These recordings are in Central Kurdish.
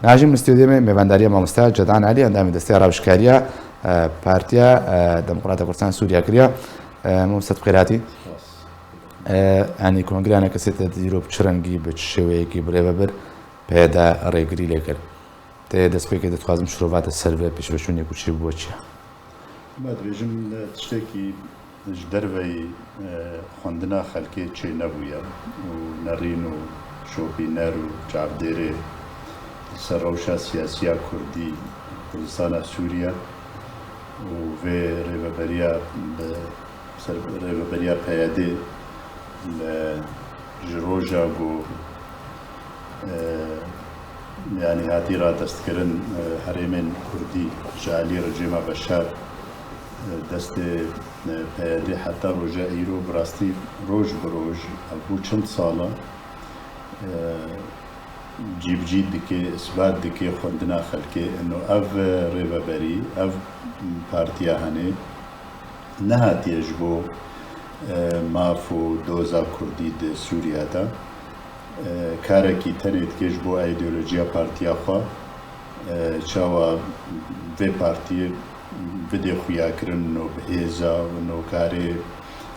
ناجم مستوديمه مبندريه مامستا جدعان علي اندام دستيار ابشكاريا بارتيا ديمقراطيه كردستان سوريا كريا مامستا بخيراتي يعني كونغريانا كسيت ديرو بشرنگي بتشويكي بريبر بيدا ريغري ليكر تي دسبيكي دتخازم شروفات السيرفي بيش بشوني كوشي بوچيا ما دبيجم تشتكي جدروي خوندنا خلقي تشي نبويا ونرين وشوبي نارو جعبديري سروشا سياسية كردي كردستان سوريا وفي ريبابريا بيادي جروجا و يعني هاتي را دستكرن هرمين كردي جعلي رجيمة بشار دست بيادي حتى روجا ايرو براستي روج بروج ابو چند سالا جيب جيد دكي اثبات دكي خوندنا خلقي انه اف ريبابري اف بارتيا هني نهات يجبو مافو دوزا كردي دي سوريا دا كاركي تنيت كيجبو ايديولوجيا بارتيا خوا چاوا في بارتي بدي خويا كرن انه بهيزا وانه كاري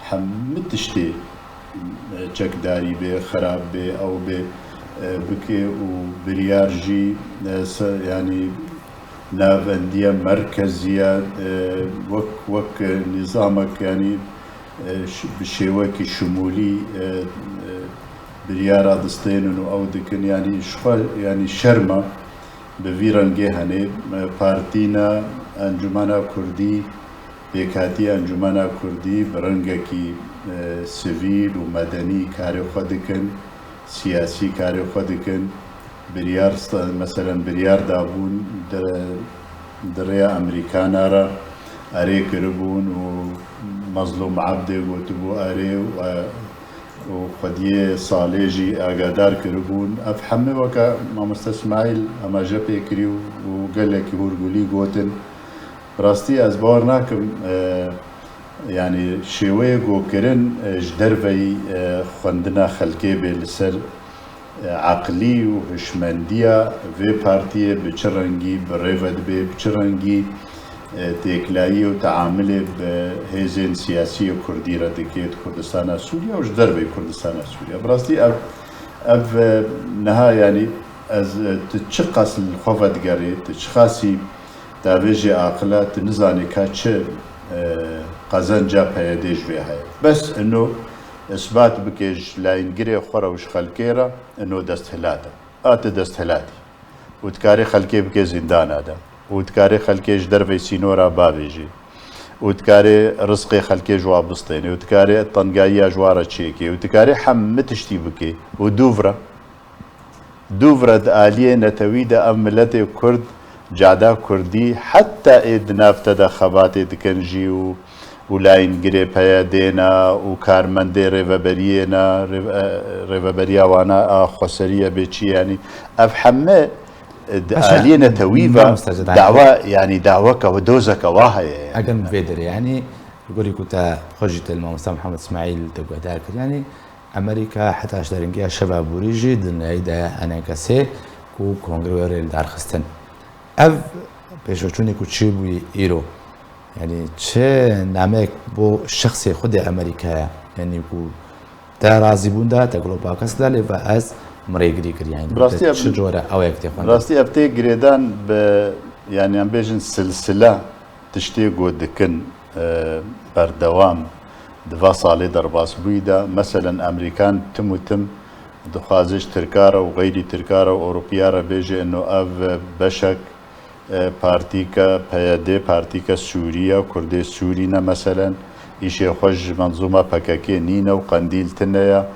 حمتشتي چك داري بي خراب بي او بي بكي وبريارجي يعني نافندية مركزية وك نظامك يعني بشيوكي شمولي بريارة دستين او دكن يعني شخال يعني شرمة بفيرنجي هني بارتينا انجمانا كردي بيكاتي انجمانا كردي برنجكي سيفيل ومدني كاري خدكن سياسي كاري خدكن بريار مثلا بريار دابون دريا امريكانا را اري كربون ومظلوم عبدي وتبو اري وخديه صاليجي اقادار كربون افحمي وكا مامست اسماعيل اما جبي كريو وقال لك هورغولي قوتن راستي ازبار ناكم يعني شوي جو كرن جدرفي خوندنا خلقي بالسر عقلي وهشمندية في بارتيه بچرنگي بريفد بي بچرنگي تيكلاي وتعامل بهزين سياسية كردي ردكيت كردستان سوريا وجدربي كردستان سوريا براستي اف نها يعني از تتشقص الخوفت قري تتشخاصي دافيجي عقلات نزاني كاتش قزنجا بيديج فيها بس انه اثبات بكيج لا ينقري خورا وش خلكيرا انه دستهلاته دستهلاتي وتكاري خلكي بكي زندان هذا وتكاري خلكي جدرفي سينورا بابيجي وتكاري رزقي خلكي جوا بسطيني وتكاري الطنقايا جوارا تشيكي وتكاري حمتشتي بكي ودوفرا آلية نتويدا أملتي كرد جادا كردي حتى إد نافتا خباتي دكنجي ولاين قري بيادينا وكارمندي ريفابرينا ريفابريا وانا خسرية بيتشي يعني أفحمه آلينا تويفا دعوة يعني دعوة ودوزك واهي يعني أقل فيدر يعني يقول كنت خرجت المستشار محمد اسماعيل تبقى دارك يعني أمريكا حتى أشترينجيا شباب وريجي دن عيدا أنا كسي كو كونغري دار خستن أف بيشوشوني كوتشيبوي إيرو يعني چه نامك بو شخصي خود أمريكا يعني كو تا رازي بوندا تا غلوبا كسلا لفا أز مريقري كر يعني شجورة أو يكتي خوان راستي أبتي قريدان يعني عم بيجن سلسلة تشتي قودكن بردوام دفا صالي درباس بويدا مثلا أمريكان تم دخازش تركارا وغيري تركارا وأوروبيارا بيجي إنه أف بشك بارتيكا بيادي بارتيكا سوريا كردي سورينا مثلا إيشي خوش منظومة بكاكي نينا وقنديل تنيا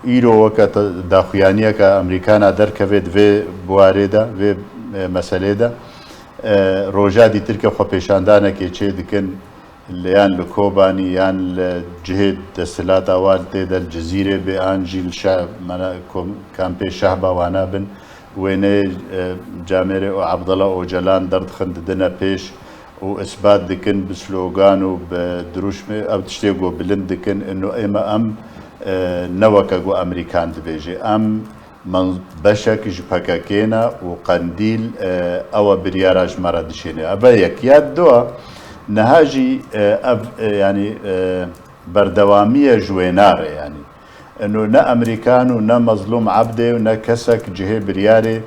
إيرو وقت داخوانية كأمريكانا دركفيد في بواريدا في مسألة دا روجا دي تركيا خو بيشاندانا كي چه دكن يان لكوباني يان لجهد دستلات والتي دا الجزيرة بآن جيل شعب كامبي شعبا وانا بن ويني جاميري وعبد الله وجلان درد خند دنا بيش واثبات دكن بسلوغان وبدروش او تشتيغو بلند دكن انه اما ام نوكا جو امريكان تبيجي ام من بشك جبكاكينا وقنديل أو برياراج مرة دشيني أبا يكياد دوا نهاجي يعني بردوامية جوينارة يعني انه نا امريكان ونا مظلوم عبده ونا كسك جهه برياري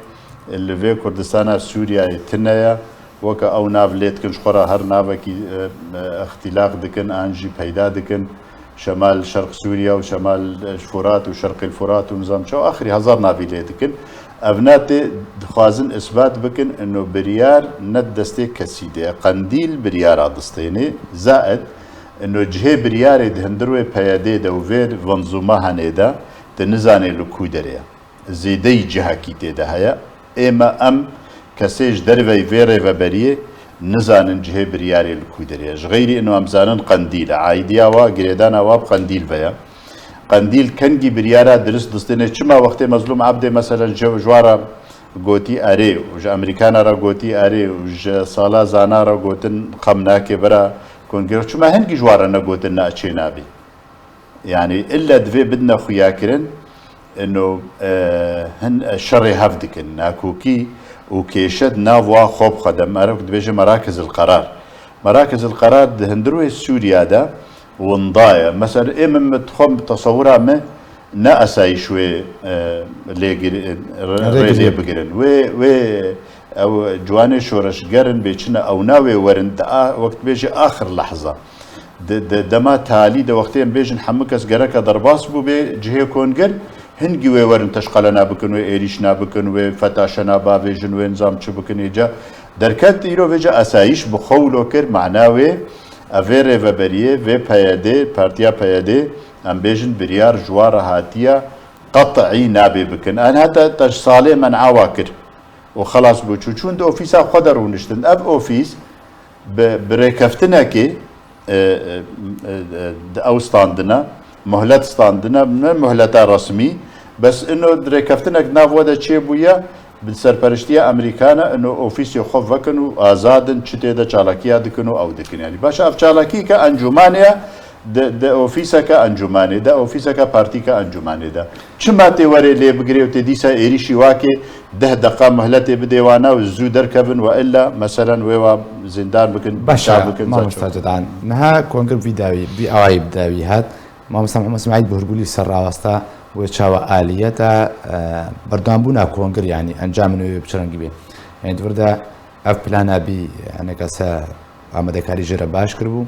اللي في كردستان سوريا تنايا وكا او ناف ليت كن شخورا هر نافكي اختلاق دكن انجي بيدا دكن شمال شرق سوريا وشمال الفرات وشرق الفرات ونظام شو اخري هزار نافي ليت دكن افناتي خوازن اثبات بكن انه بريار ند دستي كسيده قنديل بريار دستيني زائد انه جهه برياري دهندروي بيادي دا وفير منظومه هنيدا تنزاني لكودريا زيدي جهه كيتي دا هيا اما ام كسيج دروي فيري وبريه نزانن جهه برياري لكودريا غيري انه امزانن قنديل عايديا وا غريدانا وا قنديل فيا قنديل كنجي بريارا درس دستنه چما وقت مظلوم عبد مثلا جوارا گوتی اره وج امریکانا را گوتی اره وج سالا زانا را گوتن قمناکه برا كونغرس شو ما هنجي جوارنا قوت لنا نابي يعني الا دفي بدنا خياكرن انه هن الشر هفدكن ناكوكي وكيشد نافوا خوب خدم عرفت بيجي مراكز القرار مراكز القرار هندروي سوريا دا ونضايا مثلا اما متخم تصورها ما نا اساي شوي ريلي بقرن وي او جواني شورش قرن بيشنا او ناوي ورن وقت بيجي اخر لحظه دما تالي دا وقتين بيجن حمكس قركه ضرباس بو بجهه كونجر هنجي ورن تشقلنا بكن وإيريشنا بكن وفتاشنا بافيجن ونظام شو بكن يجا دركات يرو بيجا اسايش بخولو كر معناوي افيري وبريه في بيادي بارتيا بيادي ام بيجن بريار جوار هاتيا قطعي نابي بكن انا هتا تشصالي من عواكر وخلاص بوچو چون دو اوفيسا قدر ونشتن اب اوفيس بريكفتنا كي او ستاندنا مهلت ستاندنا من مهلت رسمي بس انه دريكفتنا ناف ودا چي بويا بالسرپرشتيا امريكانا انه اوفيس يخوف وكنو ازادن چتي دا چالاكيا دكنو او دكن يعني باشا اف چالاكي كا انجمانيا دا اوفيسا كا انجماني دا اوفيسا كا بارتي كا انجماني دا چما تي وري لي بغريو تي ديسا ايريشي واكي 10 دقائق مهلتي بديوانا والزو دركبن والا مثلا ويوا زندان بكن باشا ما مستجد عن نها كونغر فيداوي بي اواي بداوي هات ما محمد اسماعيل بهرقولي سر واسطه وشاوا آلية بردان بونا كونغر يعني انجام نوي بچرنگي بي يعني دوردا اف بلانا بي انا كاسا عمد كاري جرا باش كربو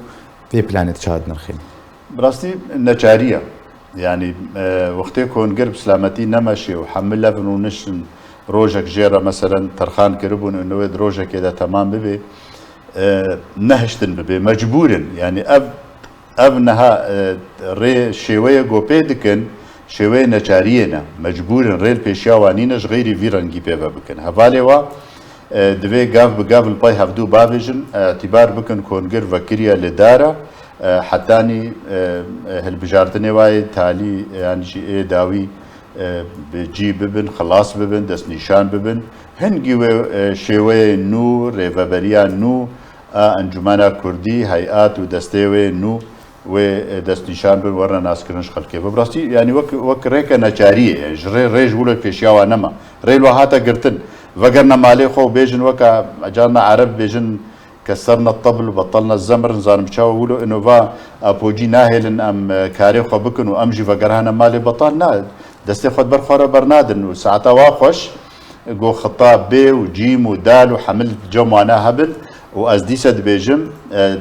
في بلانت شاد نرخين براستي نجارية يعني وقتي كونغر بسلامتي نمشي وحمل لفن ونشن روجك جيرا مثلا ترخان كربون انه روجك كده تمام ببي نهشتن ببي مجبورا يعني ابنها ري شويه جوبيدكن شويه نجارينا مجبورا ريل بيشاوانينش غيري فيرنجي بيبا بكن هفاليوا دوی گاف بگاف الپای هفدو باویجن اعتبار بکن کونگر وکریا لدارا حتانی هالبجارتنی وای تالی يعني شيء داوي بجي ببن خلاص ببن دس نشان ببن هنگی شوی نو ریفابریا نو انجمانا کردی هیئات و دستوی نو و دست نشان ببن ورنا ناس کرنش خلقه ببراستی يعني وك ريكا نجاريه يعني جري ريج ولو پیشیاوا نما ریلو هاتا گرتن وقرنا مالي خو بيجن وكا اجانا عرب بيجن كسرنا الطبل وبطلنا الزمر نزارم شاو ولو انه فا ابوجي ناهل ام كاري خو بكن وامجي وقرهنا مالي بطلنا دستي خد برخوره برنادن وساعتها واخوش جو خطاب بي وجيم ودال وحمل جمعنا هبل وازديسد بيجم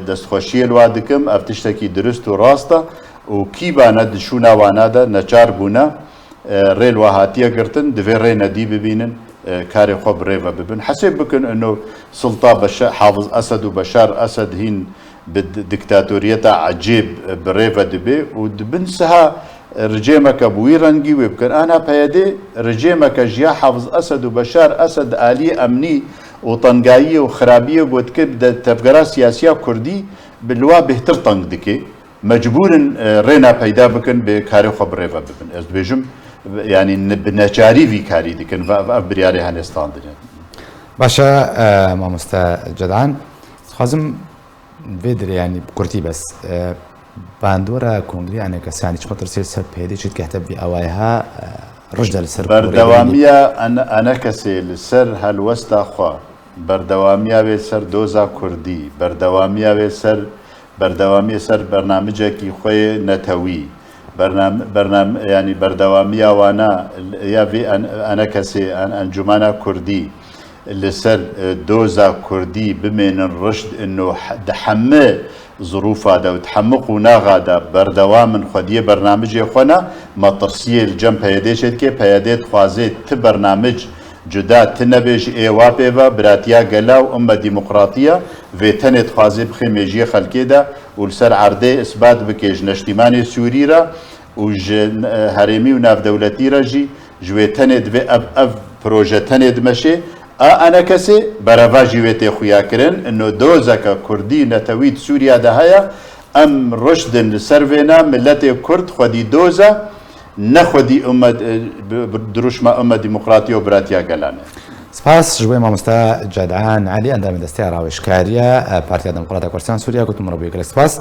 دست خوشي الوادكم افتشتكي درست وراستا وكيبا ند شونا وانادا نچار بونا ريل وهاتيه قرتن دفي رينا دي ببينن كاري خوب ريفا ببن حسب بكن انه سلطة بشار حافظ اسد وبشار اسد هين بالدكتاتورية عجيب بريفا دبي ودبنسها رجيمك بويرنجي ويبكن انا بيدي رجيمك جيا حافظ اسد وبشار اسد آلي امني وطنقاية وخرابية قد كده تفقرا سياسية كردي بالوا بهتر طنق دكي مجبور رينا بيدا بكن بكاري خوب ريفا ببن از بيجم يعني بنجاري في كاري دي كان برياري هنستان دي باشا ما مستجدعان خازم فيدر يعني بكرتي بس باندورا كونغري يعني كساني شخطر سيل سر بيدي شد كهتب في اوايها ڕژدا لەسەر بەردەوامیە ئەنە کەسێ لەسەر هەلوەستا خوا بەردەوامیە بێت سەر دۆزا کوردی بەردەوامیە سەر بەرنامجێکی خۆی نەتەوی ینی بەردەوامیە وانە یاێ ئەنە کەسێ ئەنجومانە کوردی لەسەر دۆزا کوردی بمێنن ڕشت حەمە ظروفادا و تحمق و ناغادا بەردەوامن خودیە بەرنامجێ خۆنا مەترسیە جەم پەیەدێشێت کێ پەیەدێت خوازێت ت بەرنامج جدا تنەبێژ ئێوا پێوە براتیا گەلا و ئەمە دیموقراتیە vێتەنێت خوازێ بخێ مێژیە خەلکێدا و لەسەر عردێ ئیسبات بکێژ نەشتیمانی سووریرە و هەرێمی و ناودەولەتیرەژی ژێتەنێت vê ev پرۆژە تەنێت مەشێ ئەنە کەسێ بەرەڤژی وێتێ خویاکردن ئەنۆ دۆزەکە کوردی نەتەویت سووریادا هەیە ئەم ڕشدن لەسەر vێنا ملەتێ کورد خودی دۆزە نەخودی دروشمە ئەمە دیموقراتی و براتیا گەلانە. سپاس ژوێ مامۆستا جەدعان عەلی ئەندامی دەستەی ڕاوێژکاریە پارتیا دموکراتە کوردستان سووریا گوتم ڕۆبیەکە لە سپاس